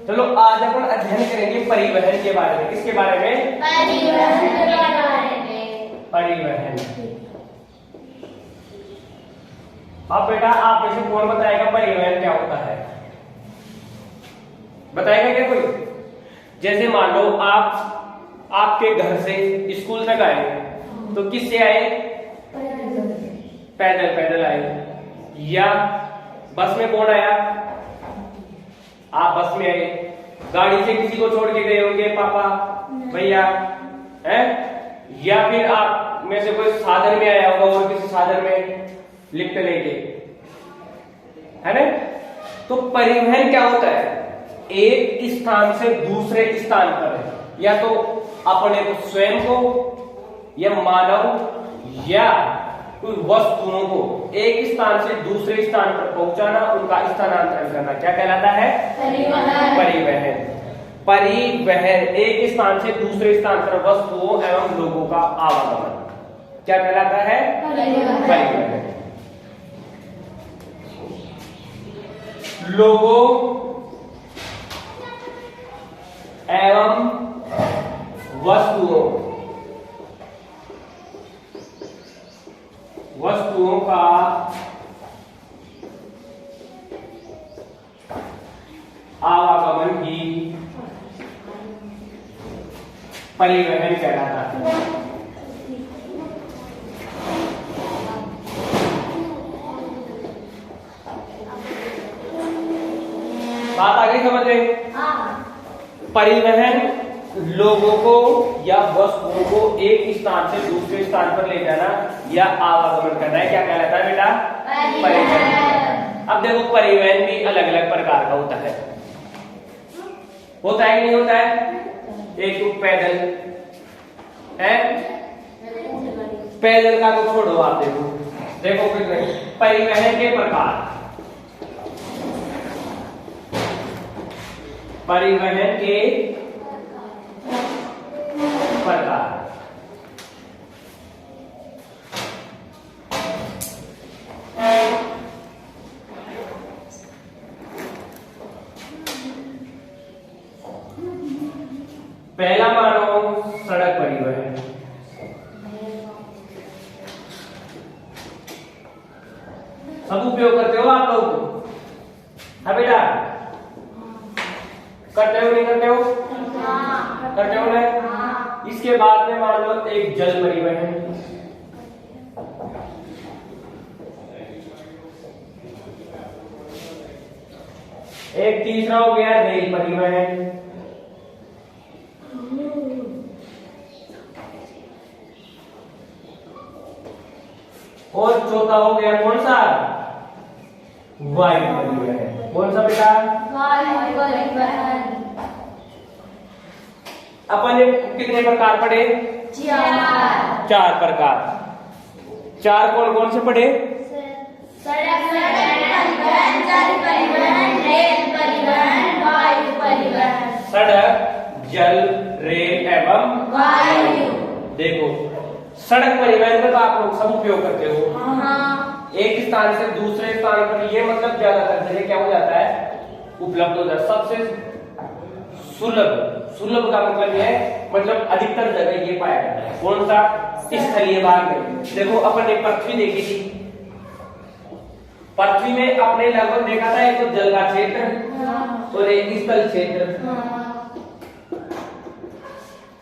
चलो आज अपन अध्ययन करेंगे परिवहन के बारे में। किसके बारे में? परिवहन के बारे में। परिवहन। अब बेटा आप में से कौन बताएगा परिवहन क्या होता है? बताएगा क्या कोई? जैसे मान लो आप आपके घर से स्कूल तक आए तो किससे आए? पैदल आए। या बस में कौन आया? आप बस में आए। गाड़ी से किसी को छोड़ के गए होंगे, पापा भैया हैं? या फिर आप में से कोई साधन में आया होगा और किसी साधन में लिफ्ट लेके, है ना? तो परिवहन क्या होता है? एक स्थान से दूसरे स्थान पर या तो अपने को स्वयं को या मानव या कोई वस्तुओं को एक स्थान से दूसरे स्थान पर पहुंचाना, उनका स्थानांतरण करना क्या कहलाता है? परिवहन। परिवहन एक स्थान से दूसरे स्थान पर वस्तुओं एवं लोगों का आवागमन क्या कहलाता है? परिवहन। लोगों एवं वस्तुओं का आवागमन ही परिवहन कहलाता है। बात आ गई समझ में? परिवहन लोगों को या वस्तुओं को एक स्थान से दूसरे स्थान पर ले जाना या आवागमन करना है क्या कहलाता है बेटा? परिवहन। अब देखो परिवहन भी अलग अलग प्रकार का होता है कि नहीं होता है? एक तो पैदल है, पैदल का तो छोड़ो, आप देखो कितने परिवहन के प्रकार। परिवहन के प्रकार पहला मानो सड़क परिवहन। सब उपयोग करते हो आप लोग? हाँ बेटा, करते हो नहीं करते हो? करते हो ना? इसके बाद में मान लो एक जल परिवहन, एक तीसरा हो गया रेल परिवहन, और चौथा हो गया कौन सा? वायु परिवहन। कौन सा बेटा? वायु परिवहन। अपन ने कितने प्रकार पढ़े? चार प्रकार। चार कौन कौन से पढ़े? सड़क परिवहन, जल परिवहन, रेल परिवहन, वायु परिवहन। सड़क, जल, रेल एवं वायु। देखो सड़क परिवहन में तो आप लोग सब उपयोग करते हो। एक स्थान से दूसरे स्थान पर, ये मतलब ज्यादातर जगह क्या हो जाता है? उपलब्ध हो जाता है। सबसे सुलभ का मतलब ये है, मतलब अधिकतर जगह ये पाया जाता है। कौन सा? स्थलीय भाग में। देखो अपन ने पृथ्वी देखी थी, पृथ्वी में अपने लगभग देखा था एक तो जल का क्षेत्र और एक स्थल क्षेत्र।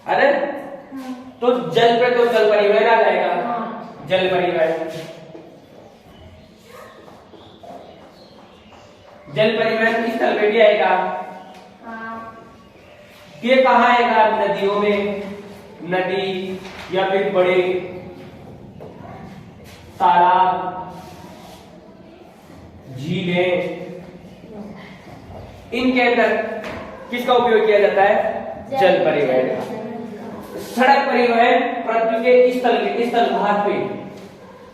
अरे तो जल पे तो जल परिवहन आ जाएगा, जल परिवहन। जल परिवहन स्थल पे भी आएगा। ये कहाँ आएगा? नदियों में, नदी या फिर बड़े तालाब, झीलें, इनके अंदर किसका उपयोग किया जाता है? जल परिवहन। सड़क परिवहन पृथ्वी के स्थल भाग पे,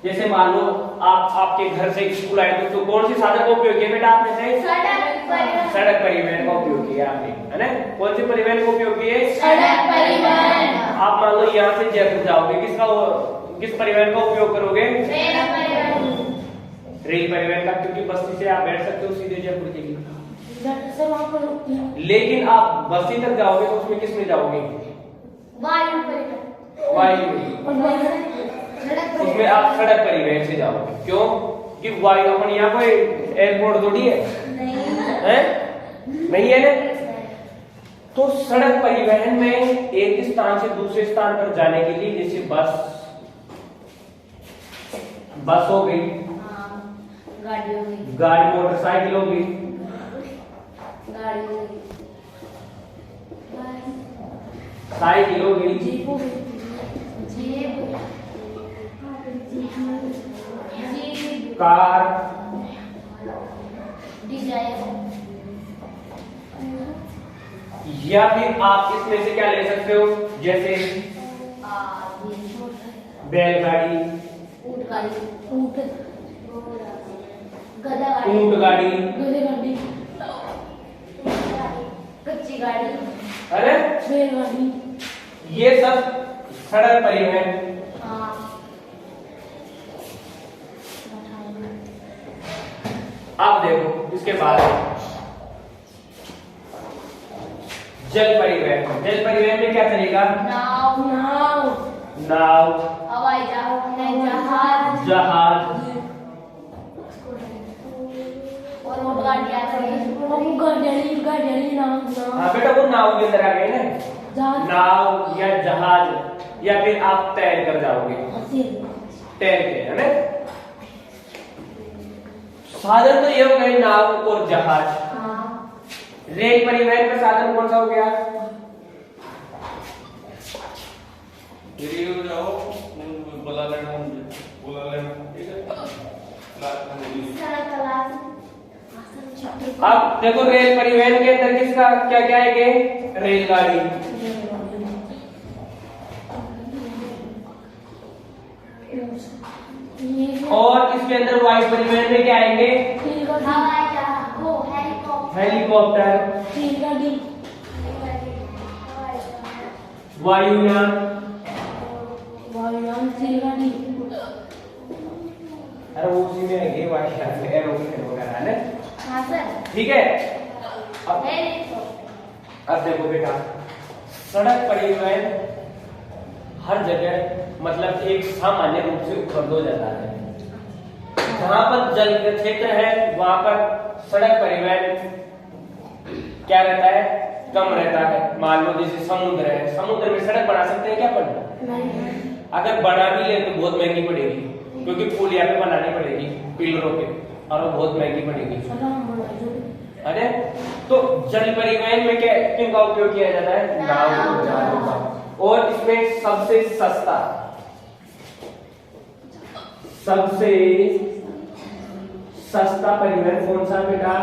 जैसे मान लो आप आपके घर से स्कूल आए तो कौन सी साधन का उपयोग किया बेटा आपने से? सड़क परिवहन का उपयोग किया आपने, है ना? कौन से परिवहन का उपयोग किए? सड़क परिवहन। आप मान लो यहाँ से जयपुर जाओगे, किस परिवहन का उपयोग करोगे? रेल परिवहन। रेल परिवहन का, क्योंकि बस्ती से आप बैठ सकते हो सीधे जयपुर के लिए। सर वहाँ पर रुकती है। लेकिन आप बस्ती तक जाओगे तो उसमें किस में जाओगे? वायु परिवहन। वायु में। सड़क उसमें आप सड़क परिवहन से जाओगे। क्यों? कि वायु अपन यहाँ कोई एयरपोर्ट थोड़ी है, नहीं है ना। तो सड़क परिवहन में एक स्थान से दूसरे स्थान पर जाने के लिए जैसे बस हो गई, गाड़ी हो गई, गाड़ी मोटरसाइकिल हो गई, गाड़ी हो गई, साइकिल हो गई, जीप हो गई, जीप, कार, डिजायर, या फिर आप इसमें से क्या ले सकते हो, जैसे बैलगाड़ी, ऊंट गाड़ी, ऊंट, गधा गाड़ी, ऊंट गाड़ी, गधे गाड़ी, कच्ची गाड़ी, अरे बैलगाड़ी, ये सब सड़क परिवहन। अब देखो इसके बाद जल परिवहन। जल परिवहन में क्या चलेगा? नाव, नाव, नाव, हवाई जहाज, जहाज, और वो गाड़ियाँ गाड़ी, नाव, हाँ बेटा वो नाव के अंदर आ गए ना, नाव या जहाज, या फिर आप तैर कर जाओगे, तैर के, है ना। साधन तो ये हो गए नाव और जहाज। रेल परिवहन का साधन कौन सा हो गया? बुला लेना, ठीक है। अब देखो रेल परिवहन के अंदर किसका क्या क्या है? रेलगाड़ी, और इसके अंदर वायु परिवहन में क्या आएंगे? हेलीकॉप्टर, वायुयान, अरे वो उसी में है वायुयान, एरोप्लेन वगैरह है ना। ठीक है। अब देखो बेटा, सड़क परिवहन हर जगह मतलब एक सामान्य रूप से उपलब्ध हो जाता है। जहां पर जल का क्षेत्र है वहां पर सड़क परिवहन क्या रहता है? कम रहता है। मान लो जैसे समुद्र है, समुद्र में सड़क बना सकते हैं क्या? बना, अगर बना भी ले तो बहुत महंगी पड़ेगी, क्योंकि पुल यहाँ पे बनानी पड़ेगी पिलरों पे, और वो बहुत महंगी पड़ेगी। अरे तो जल परिवहन में क्या किन का उपयोग किया जाता है? नाव और जहाजों का। और इसमें सबसे सस्ता परिवहन कौन सा बेटा?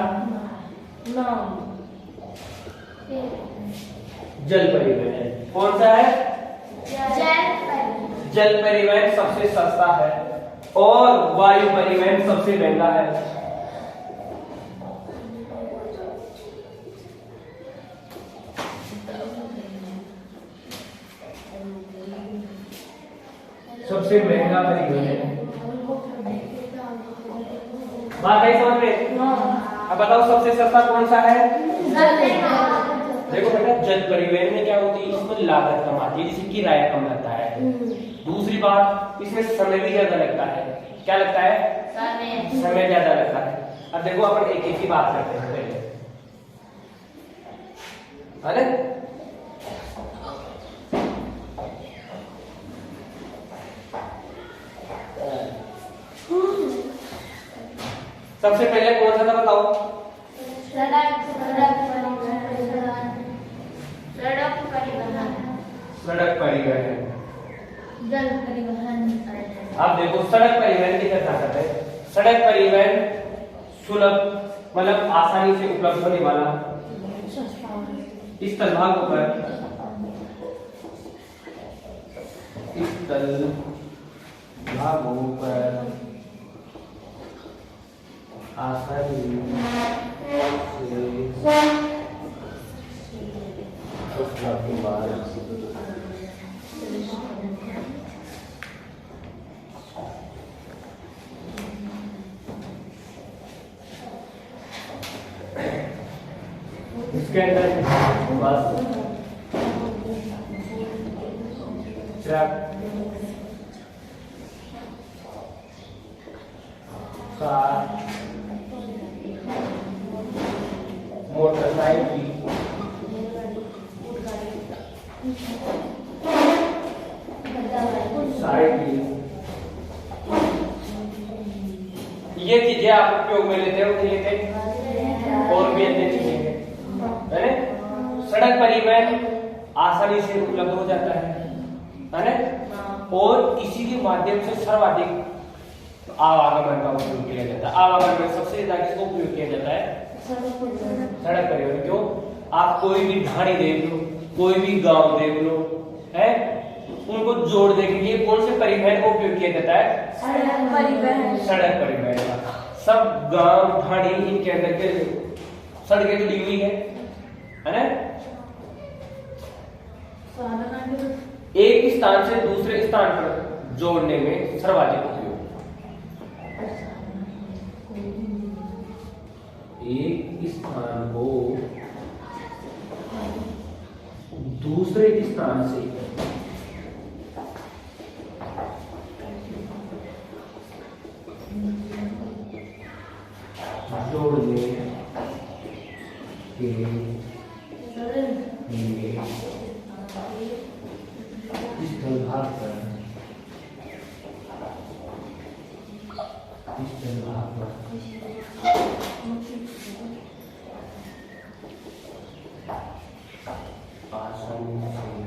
जल परिवहन। कौन सा है? जल परिवहन सबसे सस्ता है और वायु परिवहन सबसे महंगा है। सबसे महंगा परिवहन है। बात आई समझ में? अब बताओ सबसे सस्ता कौन सा है? देखो बेटा, जल परिवहन में क्या होती है? इसमें लागत कम आती है, जैसे किराया कम लगता है। दूसरी बात, इसमें समय भी ज्यादा लगता है। क्या लगता है? समय ज्यादा लगता है। अब देखो अपन एक एक की बात करते हैं पहले, अरे सबसे पहले कौन सा था बताओ? सड़क परिवहन। जल परिवहन। अब देखो सड़क परिवहन की चर्चा करते हैं। सड़क परिवहन सुलभ मतलब आसानी से उपलब्ध होने वाला, स्थल भागों पर आसानी से उपलब्ध वाला इसके अंदर बस, ट्रक, कार, मोटरसाइकिल, साइकिल, ये चीजें आप उपयोग में लेते हो कि लेते हैं? और भी अन्य चीजें हैं, है ना? सड़क परिवहन आसानी से उपलब्ध हो जाता है ना? और इसी के माध्यम से सर्वाधिक आवागमन का उपयोग किया जाता है। आवागमन में सबसे ज्यादा किसको उपयोग किया जाता है? सड़क परिवहन। क्यों? आप कोई भी ढाणी देख लो, कोई भी गांव देख लो, है, उनको जोड़ने के लिए कौन से परिवहन का उपयोग किया जाता है? सड़क परिवहन। सड़क परिवहन का। सब गांव ढाणी इनके अंदर के सड़कें जुड़ी हुई है ना? एक स्थान से दूसरे स्थान पर जोड़ने में सर्वाधिक उपयोग। एक स्थान को दूसरे स्थान से जोड़ने के लिए स्थल भाग पर आसानी से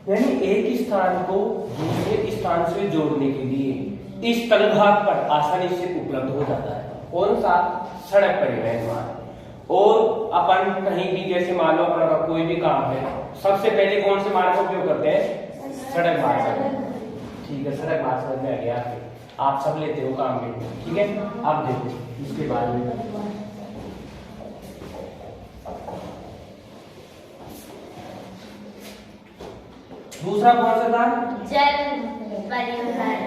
यानी एक स्थान को दूसरे स्थान से जोड़ने के लिए इस तलभाग पर आसानी से उपलब्ध हो जाता है। कौन सा? सड़क परिवहन मार्ग। और अपन कहीं भी जैसे मान लो अपना कोई भी काम है, सबसे पहले कौन से मार्ग का उपयोग करते हैं? सड़क मार्ग। ठीक है, सड़क मार्ग समझ में आ गया? आप सब लेते हो काम में, ठीक है? अब देखो इसके बाद में दूसरा कौन सा था? जल परिवहन।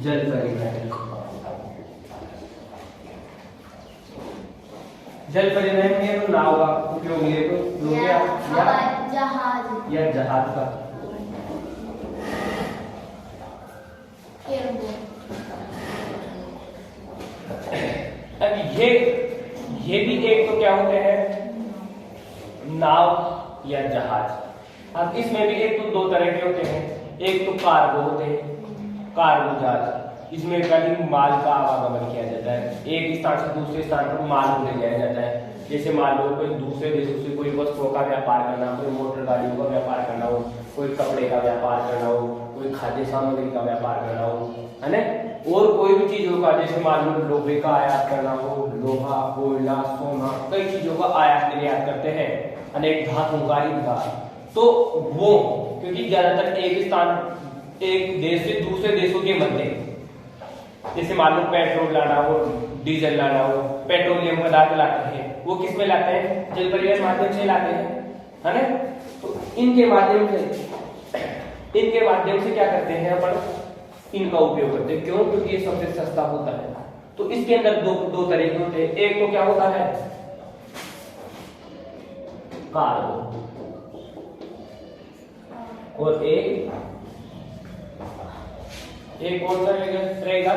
जल परिवहन। जल परिवहन में तो नाव का उपयोग है, तो जहाज या जहाज का। अब ये भी एक तो क्या होते हैं? नाव या जहाज। अब इसमें भी एक तो दो तरह के होते हैं। एक तो कार्गो होते हैं, कार्गो जहाज। इसमें कहीं माल का आवागमन किया जाता है, एक स्थान से दूसरे स्थान पर माल को ले जाया जाता है। जैसे मान लो कोई दूसरे देशों से कोई वस्तुओं का व्यापार करना, कोई मोटर गाड़ियों का व्यापार करना हो, कोई कपड़े का व्यापार करना हो, कोई खाद्य सामग्री का व्यापार करना हो, है ना? और कोई भी चीजों का, जैसे मान लो लोहे का आयात करना हो, लोहा, कोयला, सोना, कई चीजों का आयात निर्यात करते हैं, अनेक धातुओं का ईंधन। तो वो क्योंकि ज्यादातर एक देश से दूसरे देशों के मध्य, जैसे मान लो पेट्रोल लाना हो, डीजल लाना हो, पेट्रोलियम पदार्थ लाते हैं, वो किस में लाते हैं? जल परिवहन माध्यम से लाते हैं, है ना? तो इनके माध्यम से क्या करते हैं अपन? इनका उपयोग करते हैं। क्यों? क्योंकि ये सबसे सस्ता होता है। तो इसके अंदर दो तरह के होते हैं। एक तो क्या होता है? कार्गो, और एक कौन सा रहेगा?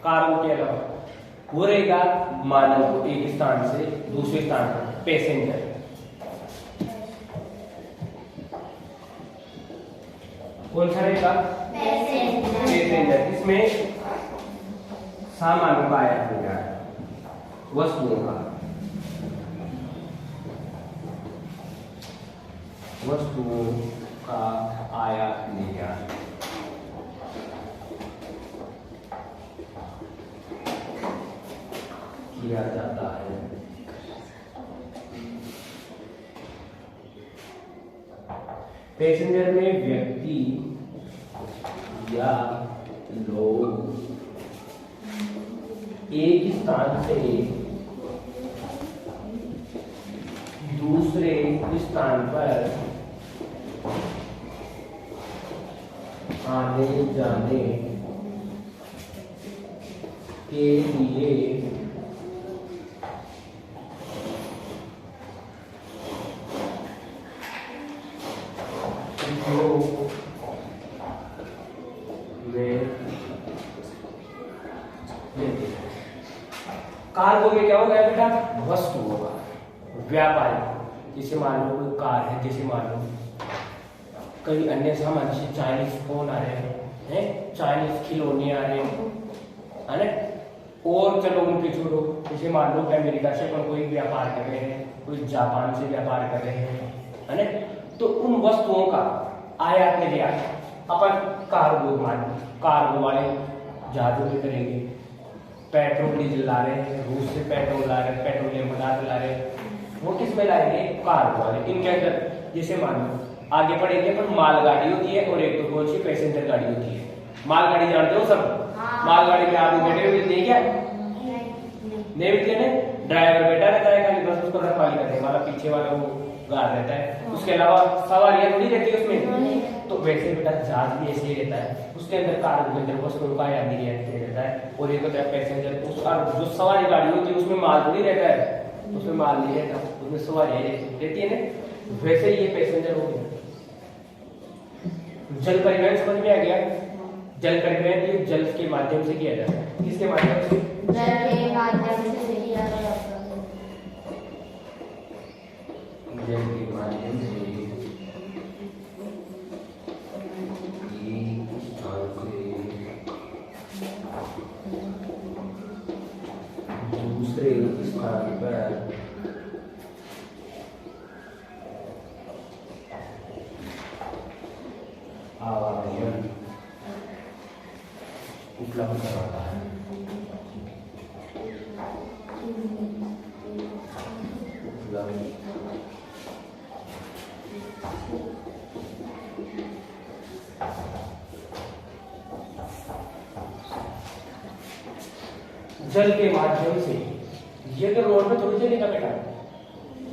कार्गो के अलावा वो रहेगा मानव को एक स्थान से दूसरे स्थान पर, पैसेंजर। कौन सा रहेगा? पैसेंजर। इसमें सामानों का आयात हो जाए, वस्तुओं का आयात निर्यात। किया जाता है। पैसेंजर में व्यक्ति या लोग एक स्थान से दूसरे स्थान पर आने जाने के लिए कार्गो में क्या होगा बेटा? वस्तु होगा, व्यापारी। जैसे मान लो कोई कार है, जैसे मान लो कई अन्य सामान, जैसे चाइनीज फोन आ रहे हैं, चाइनीज खिलौने आ रहे हैं, है ना? और चलो उनके छोड़ो, जैसे मान लो अमेरिका से अपन कोई व्यापार कर रहे हैं, कोई जापान से व्यापार कर रहे हैं, है ना? तो उन वस्तुओं का आयात निर्यात अपन कार्गो वाले जहाजों में करेंगे। पेट्रोल डीजल ला रहे हैं, रूस से पेट्रोल ला रहे हैं, पेट्रोलियम पदार्थ ला रहे हैं, वो किस में लाएंगे? कार्गो वाले। इनके अंदर जैसे मान लो आगे बढ़ेंगे पर मालगाड़ी होती है और एक तो कौन सी पैसेंजर गाड़ी होती है। मालगाड़ी जानते हो सब? मालगाड़ी में आदमी बैठे हुए मिलते हैं क्या? नहीं मिलते ना, ड्राइवर बैठा रहता है खाली, बस उसको रखवाली करने वाला पीछे वाला वो गार्ड रहता है, उसके अलावा सवारियां थोड़ी रहती है उसमें। तो वैसे बेटा जहाज भी ऐसे ही रहता है, उसके अंदर कार्गो के अंदर वस्तुओं का आयात निर्यात रहता है, और एक होता है पैसेंजर। उस जो सवारी गाड़ी होती है उसमें माल थोड़ी रहता है, उसमें माल नहीं रहता, उसमें सवारी रहती है ना। वैसे ही ये पैसेंजर हो गया। जल परिवहन समझ में आ गया? जल परिवहन ये जल के माध्यम से किया जाता है। किसके माध्यम से? जल के माध्यम से किया जाता है। जल के माध्यम से दूसरे स्थान पर आवागमन उपलब्ध कराता है। जल के माध्यम से, ये तो रोड पे थोड़ी चलेगा बेटा।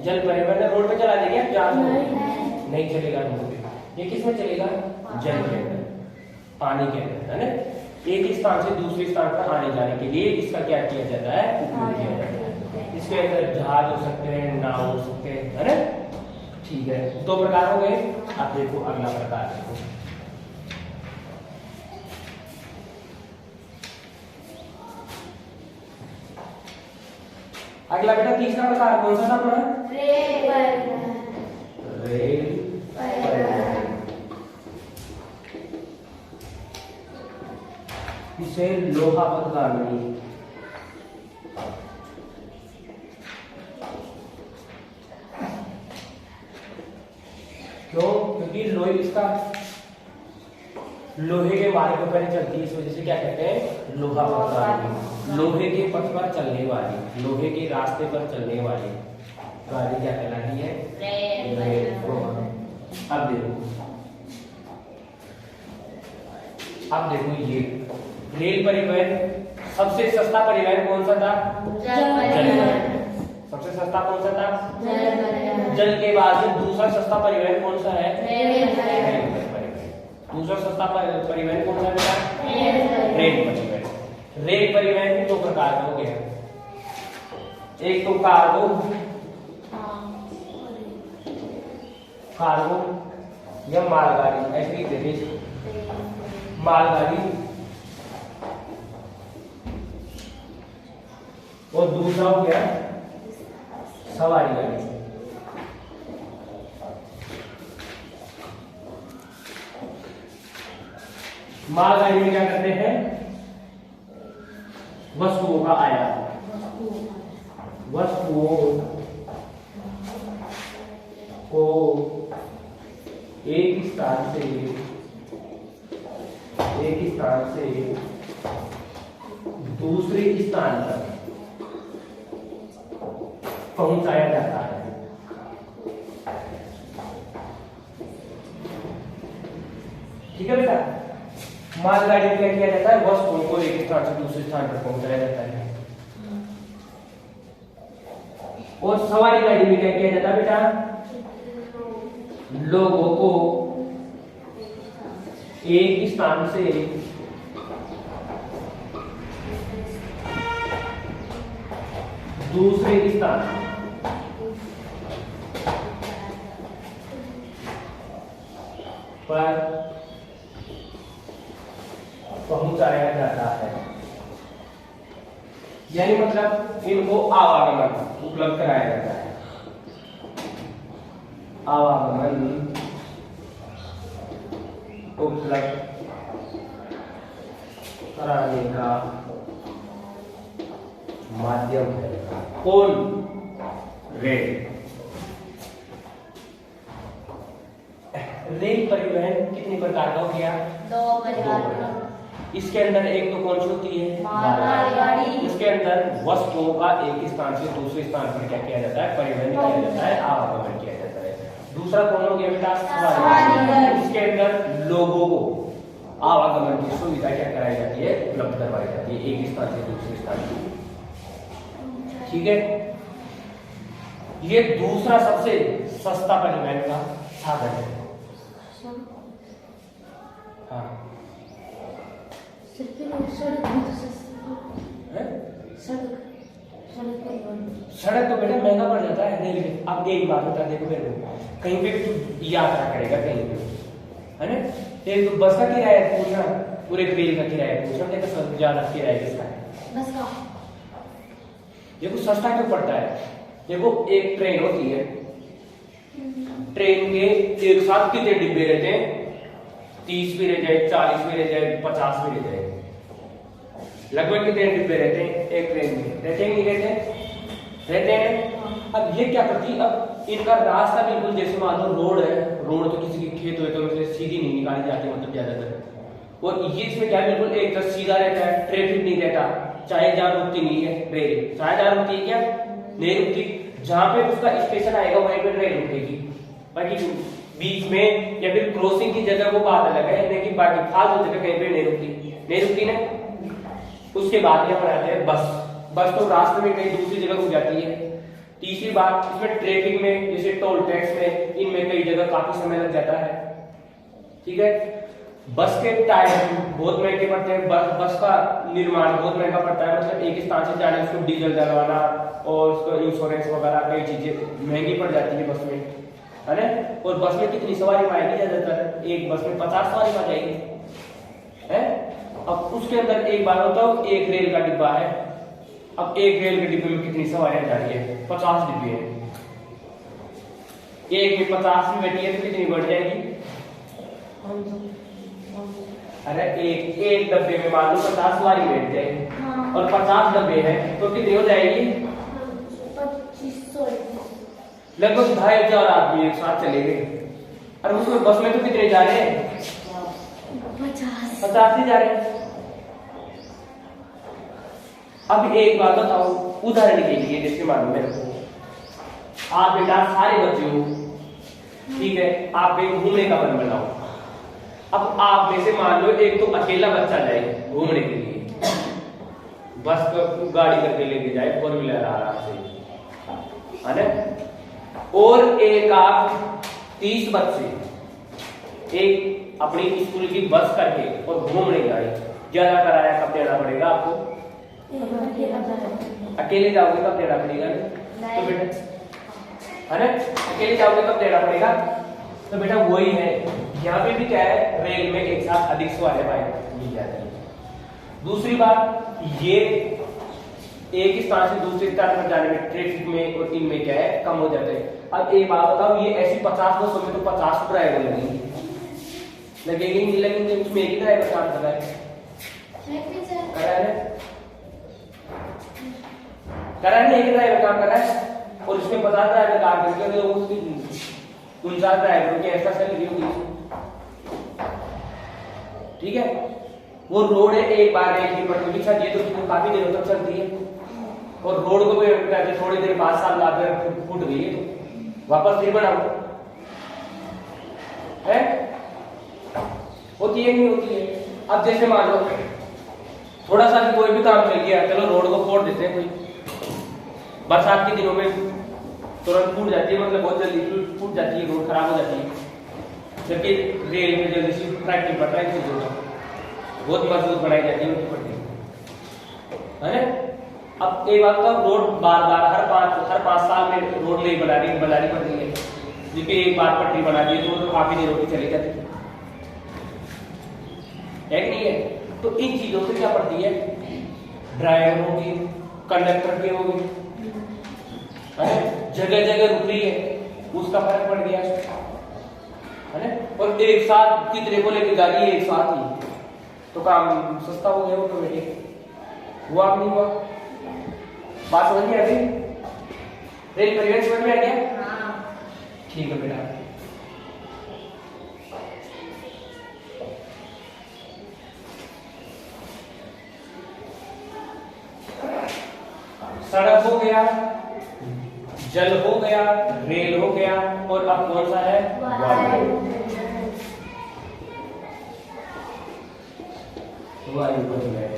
जल परिवहन रोड पे चला देंगे जहाज नहीं चलेगा रोड पे। ये किस में चलेगा? जल के अंदर, पानी के अंदर, है ना? एक स्थान से दूसरे स्थान पर आने जाने के लिए इसका क्या किया जाता है? उपयोग किया जाता है। इसके अंदर जहाज हो सकते हैं, नाव हो सकते हैं, है ना? ठीक है, दो प्रकार हो गए। अब देखो अगला प्रकार देखो। अगला बेटा तीसरा प्रकार कौन सा था अपना? रेल परिवहन। रेल परिवहन। इसे लोहा पथगामी क्यों? क्योंकि लोहे इसका लोहे के मार्ग पर चलती है, इस वजह से क्या कहते हैं? लोहा पथगामी। लोहे के पथ पर चलने वाली, लोहे के रास्ते पर चलने वाली गाड़ी क्या कहलाती है? रेल। अब देखो ये रेल परिवहन सबसे सस्ता परिवहन कौन सा था? जल परिवहन। सबसे सस्ता कौन सा था? जल परिवहन। जल के बाद दूसरा सस्ता परिवहन कौन सा है? रेल परिवहन। दूसरा सस्ता परिवहन कौन सा बेटा? रेल परिवहन। रेल परिवहन के दो प्रकार हो गए, एक तो कार्गो या मालगाड़ी, ऐसे ही देखिए मालगाड़ी, और दूसरा हो गया सवारी गाड़ी। मालगाड़ी में क्या करते हैं? वस्तुओं का आयात, वस्तुओं को एक स्थान से दूसरे स्थान तक पहुंचाया जाता है। ठीक है बेटा? मालगाड़ी में क्या किया जाता है? वस्तुओं को एक स्थान से दूसरे स्थान पर पहुंचाया जाता है। और सवारी गाड़ी में क्या किया जाता है बेटा? लोगों को एक स्थान से दूसरे स्थान पर पहुंचाया जाता है, यानी मतलब इनको आवागमन उपलब्ध कराया जाता है। आवागमन उपलब्ध कराने का माध्यम है कौन? रेल। रेल परिवहन कितने प्रकार का हो गया? 2 परिवार। इसके अंदर एक तो कौन सी होती है? मालगाड़ी। इसके अंदर वस्तुओं का एक स्थान से दूसरे स्थान पर क्या किया जाता है? परिवहन किया जाता है, आवागमन किया जाता है। दूसरा कौन हो गया बेटा? सवारी। इसके अंदर लोगों को आवागमन की सुविधा क्या कराई जाती है? उपलब्ध करवाई जाती है, एक स्थान से दूसरे स्थान की। ठीक है, ये दूसरा सबसे सस्ता परिवहन का साधन है। हाँ, सड़क तो बेटा महंगा पड़ जाता है रेलवे। अब एक बात बता देखो मेरे को, कहीं पे भी तू यात्रा करेगा कहीं पे, है ना, एक तो बस का किराया पूछना, पूरे रेल का किराया पूछना, देखो ज्यादा किराया किसका है? बस का। देखो सस्ता क्यों पड़ता है? देखो एक ट्रेन होती है, ट्रेन के एक साथ कितने डिब्बे रहते हैं? 30 भी रह जाए, 40 भी रह जाए, 50 भी रह जाए, लगभग कितने डिब्बे रहते हैं एक ट्रेन में? रहते हैं नहीं रहते? रहते हैं। अब ये क्या करती है, अब इनका रास्ता बिल्कुल जैसे मान लो रोड है, रोड तो किसी के खेत हुए तो उनसे सीधी नहीं निकाली जाती मतलब ज्यादातर, और ये इसमें क्या बिल्कुल एक तरफ सीधा रहता है, ट्रैफिक नहीं रहता, चाहे जहाँ रुकती नहीं है रेल, चाहे जहाँ रुकती है क्या नहीं रुकती, जहाँ पे उसका स्टेशन आएगा वहीं पे ट्रेन रुकेगी, बाकी बीच में या फिर क्रॉसिंग की जगह वो बात अलग है, लेकिन बाकी फालतू जगह कहीं पे नहीं रुकती ना। उसके बाद ये बनाते हैं बस। बस तो रास्ते में कहीं दूसरी जगह रुक जाती है। तीसरी बात, इसमें ट्रैफिक में जैसे टोल टैक्स में, इनमें कई जगह काफी समय लग जाता है। ठीक है, बस के टायर बहुत महंगे पड़ते हैं, बस का निर्माण बहुत महंगा पड़ता है, मतलब एक स्थान से जाने उसको डीजल डलवाना और उसका इंश्योरेंस वगैरह कई चीजें महंगी पड़ जाती है बस में, है ना। और बस में कितनी सवारी आएगी? ज्यादातर एक बस में 50 सवारी आ जाएगी, है। अब उसके अंदर एक बार बताओ, एक रेल का डिब्बा है, अब एक रेल के डिब्बे में कितनी सवारियां जा रही है? 50 डिब्बे हैं, एक में 50 भी बैठी है तो कितनी बढ़ जाएगी? अरे एक डब्बे में मान लो 50 सवारी बैठ जाए, हाँ। और 50 डब्बे हैं तो कितनी हो जाएगी? 2500। लगभग 2500 आदमी एक साथ चले गए। अरे उसमें बस में तो कितने जा रहे हैं? 50 ही जा रहे हैं। अब एक बात बताओ, उदाहरण के लिए जैसे मान लो मेरे को, आप बेटा सारे बच्चे हो, ठीक है, आप एक घूमने का मन बनाओ। अब आप में से मान लो एक तो अकेला बच्चा जाए घूमने के लिए, बस को गाड़ी करके लेके जाए 4 व्हीलर आराम से, है ना। और एक आप 30 बच्चे एक अपनी स्कूल की बस करके और घूमने जाए, ज्यादा किराया कब देना पड़ेगा आपको? अकेले जाओगे कब देना पड़ेगा? तो बेटा, है ना, अकेले जाओगे कब देना पड़ेगा? तो बेटा वही है, यहाँ पे भी क्या है, रेल में एक साथ अधिक सवारियां मिल जाती है। दूसरी बात, ये एक स्थान से दूसरे स्थान पर जाने में ट्रैफिक में और इनमें क्या है, कम हो जाते हैं। अब एक बात बताओ, ये ऐसी 50 बसों में तो 50 ड्राइवर लगेंगे नहीं लगेंगे? उसमें एक ही ड्राइवर काम कर रहा है, एक ड्राइवर काम कर रहा है, और उसमें 50 ड्राइवर काम करके तो उसकी 49 ड्राइवरों की ऐसा सैलरी होगी। ठीक है, वो रोड है, एक बार रेल की पटरी बिछा ये तो काफी देर तक चलती है, और रोड को भी थोड़ी देर 5 साल बाद फूट गई है तो वापस फिर बनाओ, है, होती है नहीं होती है। अब जैसे मान लो थोड़ा सा भी कोई भी काम चल गया, चलो रोड को फोड़ देते हैं, कोई बरसात के दिनों में तुरंत फूट जाती है, मतलब बहुत जल्दी फूट जाती है, रोड खराब हो जाती है, जबकि रेल में जल्दी से ट्रैक पड़ता है चीजों का, बहुत मजबूत बनाई जाती है उनकी पट्टी, है ना। अब एक बात तो रोड बार बार हर पांच साल में रोड नहीं बनानी पड़ रही है, क्योंकि एक बार पटरी बना दी तो काफी देर होती चली जाती है कि नहीं है। तो इन चीजों से क्या पड़ती है, ड्राइवर होगी, कंडक्टर की होगी, जगह जगह रुक रही है, उसका फर्क पड़ गया है ना। और एक साथ कितने को लेकर जा रही है, एक साथ ही, तो काम सस्ता हो गया ऑटोमेटिक। हुआ नहीं हुआ, बात समझ में आ गई, रेल परिवहन समझ में आ गया। हाँ। ठीक है बेटा। सड़क हो गया, जल हो गया, रेल हो गया, और अब कौन सा है, वायु। वायु परिवहन।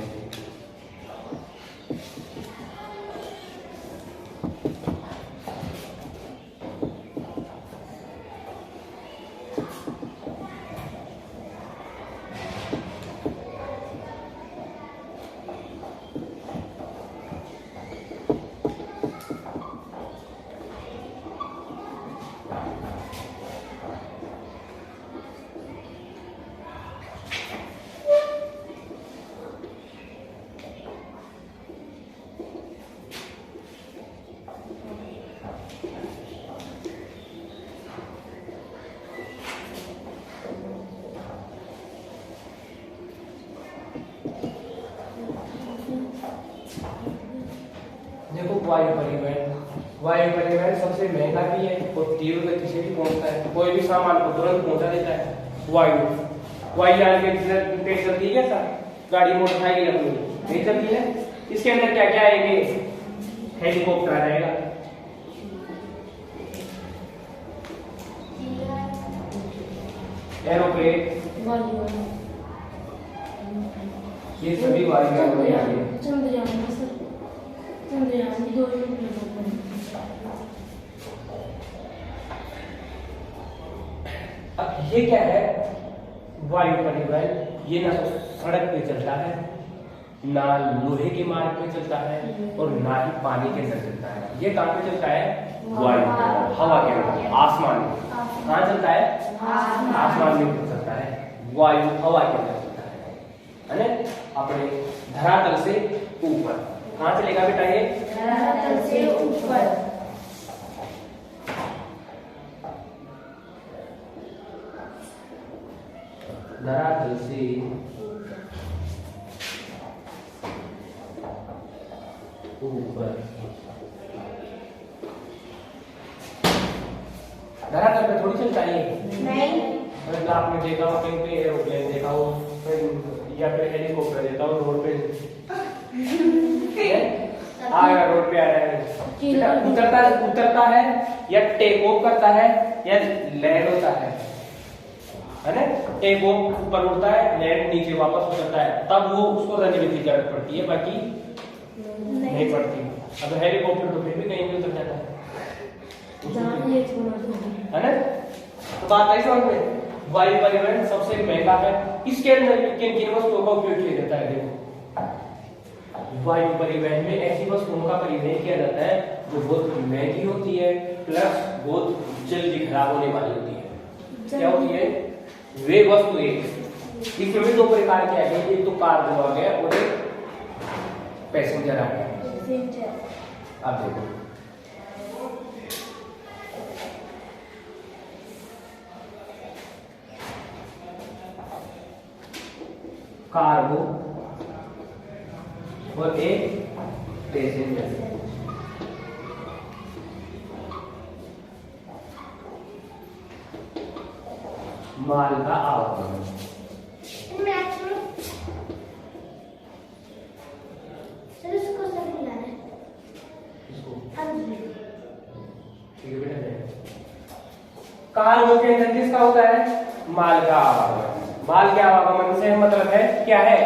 देखो वायु परिवहन सबसे महंगा भी है और तीव्र गति से भी पहुंचता है, कोई भी सामान को तुरंत पहुंचा देता है। वायु यान के तेज चलती है क्या, गाड़ी मोटरसाइकिल अपनी नहीं चलती है। इसके अंदर क्या क्या आएंगे, हेलीकॉप्टर आ जाएगा, एरोप्लेन, ये सभी वायु यान में आएंगे। अब ये क्या है, वायु परिवहन, ये ना तो सड़क पे चलता है, ना लोहे के मार्ग पे चलता है, और ना ही पानी के अंदर चलता है। ये कहाँ पे चलता है, वायु, हवा के अंदर, आसमान में। कहाँ चलता है, आसमान में चलता है, वायु हवा के अंदर चलता है ना, अपने धरातल से ऊपर। कहाँ चलेगा बेटा ये, धरातल से ऊपर। धरातल से ऊपर। धरातल पे थोड़ी चलता है नहीं, मतलब आपने देखा हो कहीं पे एरोप्लेन देखा हो या फिर हेलीकॉप्टर देखा हो रोड पे आएगा, रोड पे आ रहा है, उतरता है या टेक ऑफ करता है या लैंड होता है ना। टेक ऑफ ऊपर उड़ता है, लैंड नीचे वापस उतरता है, तब वो उसको रनवे की जरूरत पड़ती है, बाकी नहीं पड़ती। अब हेलीकॉप्टर तो फिर भी कहीं भी उतर जाता है ना। तो बात आई समझ में, वायु परिवहन सबसे महंगा है। इसके अंदर किन किन वस्तुओं का उपयोग किया जाता है, देखो वायु परिवहन में ऐसी वस्तुओं का परिवहन किया जाता है जो बहुत महंगी होती है, प्लस बहुत जल्दी खराब होने वाली होती है। क्या होती है, वे वस्तुएं। इसमें भी दो प्रकार के आ गए, एक तो कार्गो आ गया और एक पैसेंजर आ गया। अब देखो कार्गो और एक पैसेंजर। माल का आवागमन। कार्गो के अंदर किसका होता है, माल का आवागमन। माल के आवागमन से मतलब है क्या है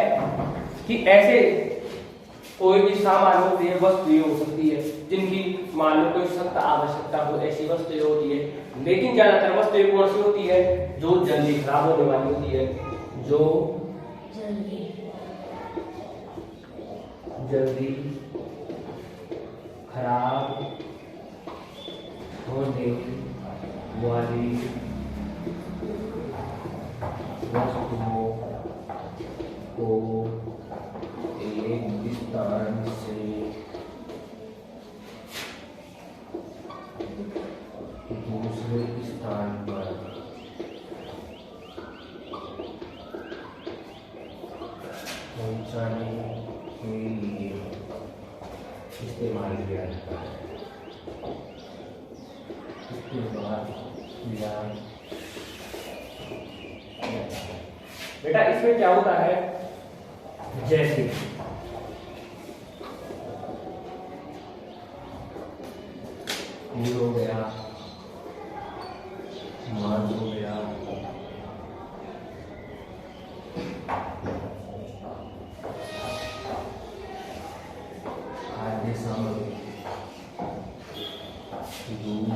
कि ऐसे कोई भी सामान होती है, वस्तुएं हो सकती है जिनकी मान लो कोई सख्त आवश्यकता हो, ऐसी वस्तुएं होती है। लेकिन ज्यादातर वस्तुएं कौन सी होती है? जो जल्दी खराब होने वाली होती है, जो जल्दी खराब होने वाली वस्तुओं को एक स्थान से दूसरे स्थान पर पहुंचाने के लिए इस्तेमाल किया जाता है। बेटा इसमें क्या होता है? जैसे ये हो गया, मांस हो गया, खाद्य सामग्री, दूध,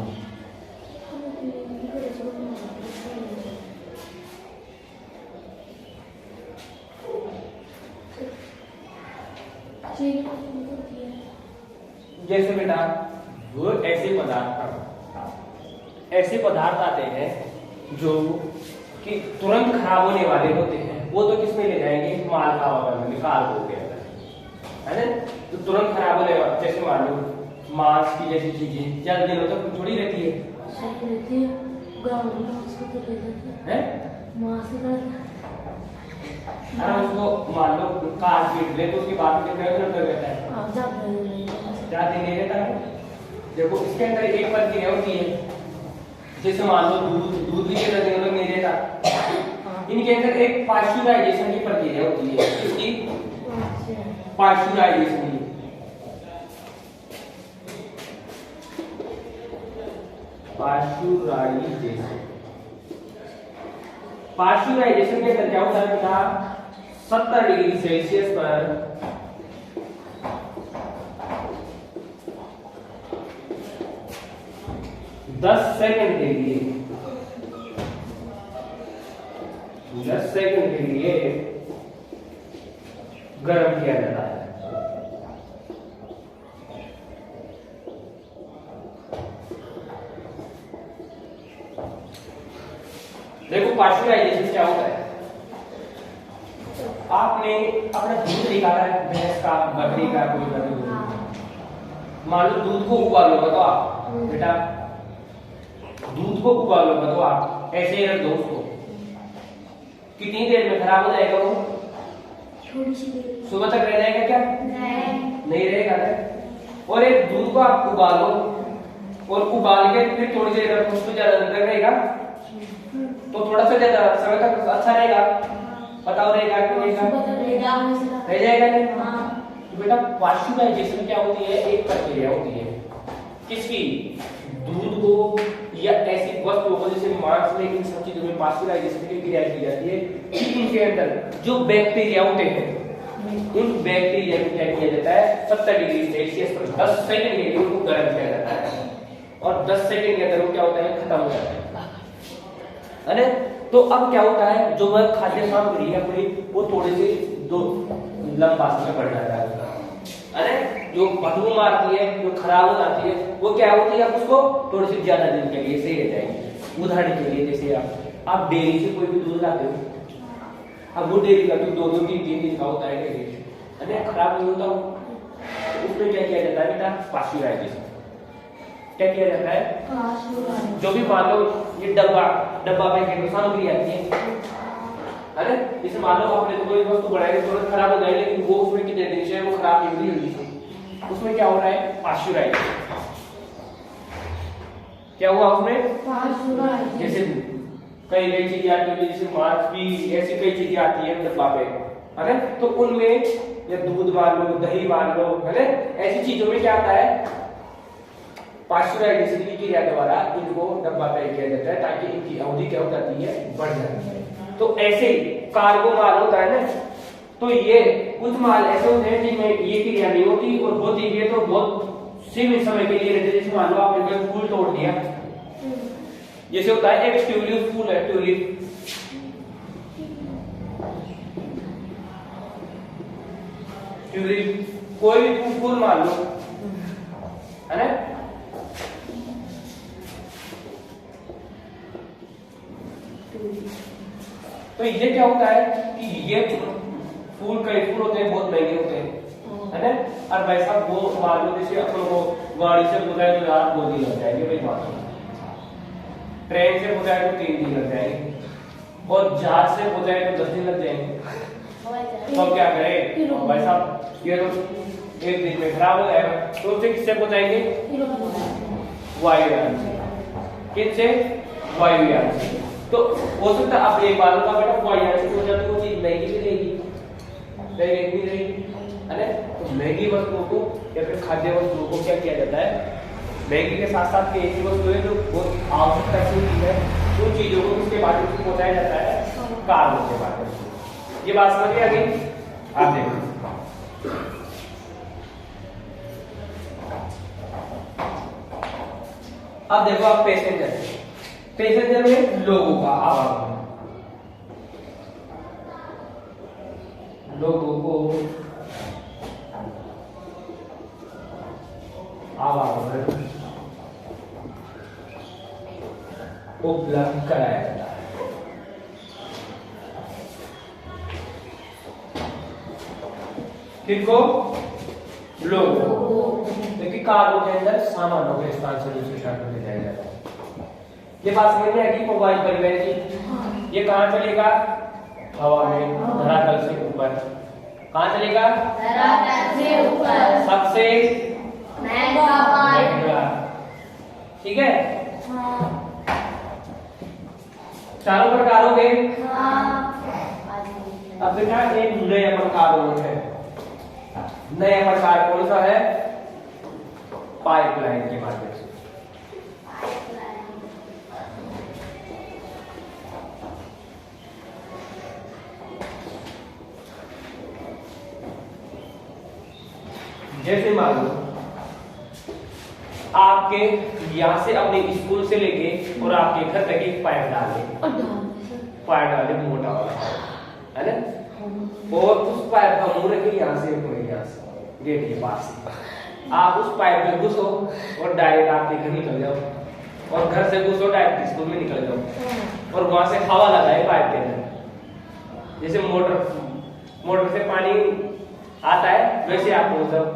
जैसे बेटा वो ऐसे पदार्थ आते हैं जो कि तुरंत खराब होने वाले होते हैं। वो तो किसमें ले जाएंगे? माल का वगैरह निकाल हो गया है ना, तो तुरंत खराब होने वाले, जैसे मान लो मांस की जैसी चीजें ज्यादा दिनों तक थोड़ी रहती है। अरे उसको मान लो काट पीट ले तो उसके बाद कितने दिनों तक रहता है? ज्यादा दिन नहीं रहता है। देखो इसके अंदर एक प्रक्रिया होती है, जैसे मान लो दूध भी ज्यादा दिनों तक नहीं रहता। इनके अंदर एक पाश्चराइजेशन की प्रक्रिया होती है। इसकी पाश्चराइजेशन की, पाश्चराइजेशन के अंदर क्या होता है बेटा? 70 डिग्री सेल्सियस पर 10 सेकंड के लिए 10 सेकंड के लिए गर्म किया जाता है। देखो पाश्चराइजेशन क्या होता है? आपने अपना दूध निकाला है, भैंस का, बकरी का, कोई का दूध। मान लो दूध को उबालोगे तो आप बेटा दूध को उबालोगे तो आप ऐसे ही रख दो उसको, कितनी देर में खराब हो जाएगा वो? थोड़ी सी देर। सुबह तक रह जाएगा क्या? नहीं रहेगा ना। और एक दूध को आप उबालो और उबाल के फिर थोड़ी देर रखो, उसको ज्यादा देर तक रहेगा तो थोड़ा सा ज्यादा समय तक अच्छा रहेगा। बताओ रहेगा कि रहेगा? रह जाएगा नहीं। तो बेटा पाश्चराइजेशन क्या होती है? एक प्रक्रिया होती है किसकी? दूध को या ऐसी वस्तुओं को जैसे मांस में, इन सब चीजों में पाश्चराइजेशन की क्रिया की जाती है। इनके अंदर जो बैक्टीरिया होते हैं, उन बैक्टीरिया को क्या किया जाता है? 70 डिग्री सेल्सियस पर 10 सेकंड के लिए उनको गर्म किया जाता है और 10 सेकंड के अंदर वो क्या होता है? खत्म हो जाता है। अरे तो अब क्या होता है? जो वह खाद्य सामग्री है पूरी, वो थोड़ी सी दो लंबा समय बढ़ जाता है। अरे जो बदबू मारती है, जो खराब हो जाती है, वो क्या होती है? उसको थोड़ी सी ज्यादा दिन के लिए सही रह जाएगी। उदाहरण के लिए जैसे आप डेयरी से कोई भी दूध लाते हो, अब वो डेयरी का दूध 2-2, 3-3 दिन का होता है, अरे खराब नहीं होता। तो उसमें क्या किया जाता है बेटा? पाश्चराइजेशन। क्या किया जाता है? जो भी मान लो ये डब्बा पैकेट सामग्री आती है, अरे जैसे मान लो आपने कोई वस्तु बनाई, तुरंत खराब हो जाए, लेकिन वो उसमें कितने दिन से वो खराब नहीं हुई जल्दी से, उसमें क्या हो रहा है? पाश्चराइजेशन। क्या हुआ उसमें? जैसे कई चीजें आती है, जैसे मांस भी, ऐसी कई चीजें आती है डब्बा पे, है ना, तो उनमें या दूध मान लो, दही मान लो, है ना, ऐसी चीजों में क्या आता है? पाश्चराइजेशन की क्रिया द्वारा इनको डब्बा पैक किया जाता है ताकि इनकी अवधि क्या हो जाती है? बढ़ जाती है। तो ऐसे ही कार्गो माल होता है ना, तो ये कुछ माल ऐसे होते हैं जिनमें ये क्रिया नहीं होती और होती भी है तो बहुत सीमित समय के लिए रहते। जैसे मान लो आपने कोई फूल तोड़ दिया, जैसे होता है एक ट्यूलिप फूल है, ट्यूलिप ट्यूलिप कोई भी फूल मान लो, है ना। तो ये क्या होता है कि ये फूल, कई फूल होते हैं बहुत महंगे होते हैं, है ना। और वैसा वो मान लो जैसे अपन को गाड़ी से बुलाए तो यार 2 दिन लग जाएंगे भाई, मान लो ट्रेन से बुलाए तो 3 दिन लग जाएंगे, और जहाज से बुलाए तो 10 दिन लग जाएंगे। तो अब क्या करें भाई साहब, ये तो 1 दिन में खराब हो जाएगा। तो उसे किससे पहुंचाएंगे? वायुयान से। किससे? वायुयान से। तो हो सकता है आप एक बार का बेटा वायुयान से हो जाए तो वो चीज महंगी भी रहेगी, महंगी भी रहेगी, है ना। तो महंगी वस्तुओं को या फिर खाद्य वस्तुओं को क्या किया जाता है, महंगी के साथ साथ ऐसी वस्तुएं जो बहुत आवश्यकता की चीज है उन चीजों को उसके माध्यम से पहुंचाया जाता है कार्गो के माध्यम से। ये बात समझ आ गई? आप देखो अब देखो आप पैसेंजर में लोगों का आवागमन, लोगों को आवागमन उपलब्ध कराया जाता है। किसको? लोगों को। देखिए कार्गो के अंदर सामानों के स्थान से दूसरे स्थान पर ले जाया जाता है। ये बात समझ में आएगी मोबाइल परिवहन की। ये कहाँ चलेगा? हवा में, धरातल से ऊपर। कहाँ चलेगा? धरातल से ऊपर। सबसे महंगा, ठीक है। चारों प्रकारों के। अब बेटा एक नया प्रकार और है। नया प्रकार कौन सा है? पाइपलाइन के माध्यम से। जैसे मान लो आपके यहां से अपने स्कूल से लेके और आपके घर तक एक पाइप डाले मोटा वाला, है ना। और उस पाइप का मुंह रखे यहाँ से गेट के पास। आप उस पाइप में घुसो और डायरेक्ट आपके घर निकल जाओ, और घर से घुसो डायरेक्ट स्कूल में निकल जाओ, और वहां से हवा लगाए पाइप के अंदर। जैसे मोटर से पानी आता है वैसे आप मतलब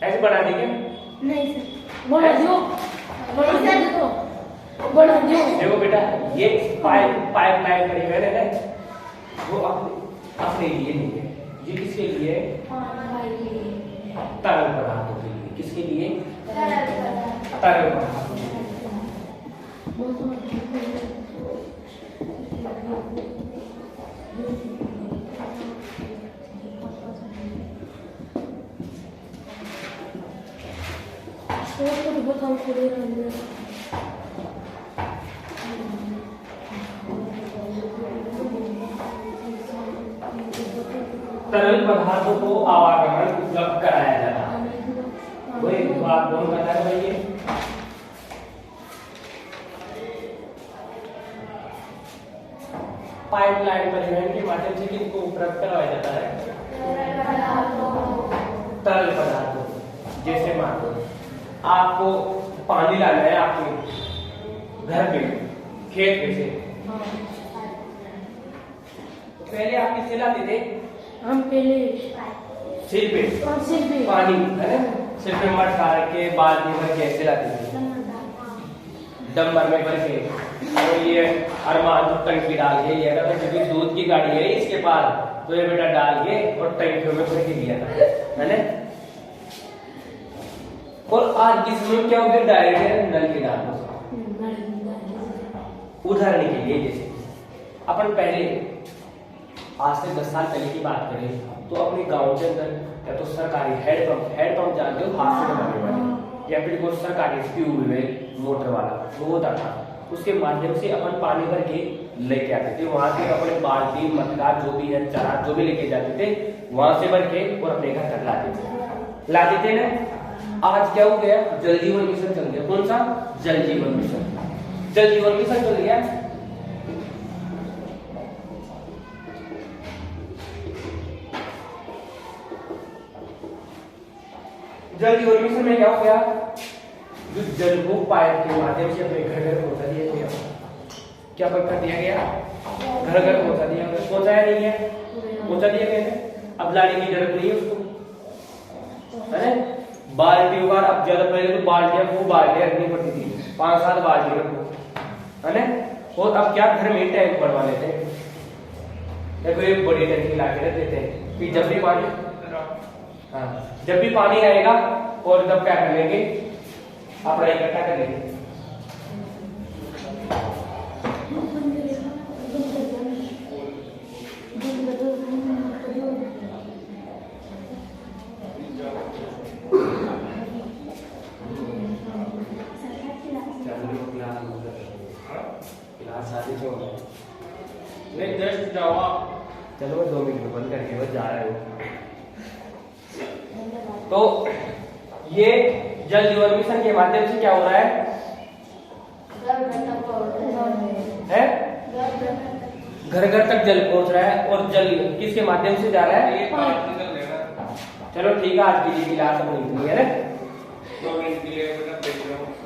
ऐसे बढ़ा देंगे। नहीं सर, बढ़ा दो, बढ़ा दो। देखो बेटा ये पाइप लाइन परिवहन है ना, वो अपने लिए नहीं है, ये किसके लिए? तरल पदार्थों के लिए। किसके लिए? तरल पदार्थों के लिए। तरल पदार्थों को आवागमन उपलब्ध कराया जाता है। वही बात कौन करता है भाई? ये पाइपलाइन परिवहन के माध्यम से किसको उपलब्ध करवाया जाता है? तरल पदार्थों। जैसे मान लो आपको पानी लाना है आपके घर पे, खेत में से, तो पहले आप किससे लाते थे? हम पहले सिर पे पानी, है ना, सिर पे मटका के बाल्टी भर के ऐसे लाते थे, डंबर में भर के। और ये अरमान तो टंकी डाल के लिया था, तो क्योंकि दूध की गाड़ी है इसके पास, तो ये बेटा डाल के और टंकियों में भर के लिया था, है ना। और आज की समय क्या हो गया? डायरेक्ट नल के डाल दो। उदाहरण के लिए जैसे अपन पहले आज से 10 साल पहले की बात करें तो अपने गांव के अंदर या तो सरकारी हैंडपंप जानते हो, हाथ से बनाने वाले, या फिर वो सरकारी ट्यूबवेल मोटर वाला वो होता था। उसके माध्यम से अपन पानी भर के लेके आते थे, वहां से अपने बाल्टी मटका जो भी है चरा जो भी लेके जाते थे वहां से भर के और अपने घर तक लाते थे ना। आज क्या हो गया, जल जीवन मिशन चल गया। कौन सा? जल जीवन मिशन। जल जीवन मिशन चल गया। जल जीवन मिशन में क्या हो गया, जो जल को पाइप के माध्यम से अपने घर घर पहुंचा दिया गया। क्या कर दिया गया? घर घर पहुंचा दिया गया। पहुंचाया नहीं है? पहुंचा दिया गया। अब लाने की जरूरत नहीं है उसको, है बाल्टी बार। अब ज्यादा पहले तो बाल्टियां खूब बाल्टियां रखनी पड़ती थी, 5-7 बाल्टी रखो, है ना। और अब क्या, घर में टैंक बनवा लेते हैं या कोई एक बड़ी टंकी ला के रख देते हैं कि जब भी पानी, हाँ जब भी पानी आएगा और तब क्या कर लेंगे, अपना इकट्ठा कर लेंगे। क्लास आधी क्यों नहीं जस्ट जाओ आप। चलो मैं 2 मिनट में बंद करके बस जा रहा हूँ। तो ये जल जीवन मिशन के माध्यम से क्या हो रहा है? घर घर तक जल पहुंच रहा है। और जल किसके माध्यम से जा रहा है? ये बात कर लेना। चलो ठीक है, आज की क्लास अपनी इतनी है ना। 2 मिनट के लिए बेटा देख रहा हूँ।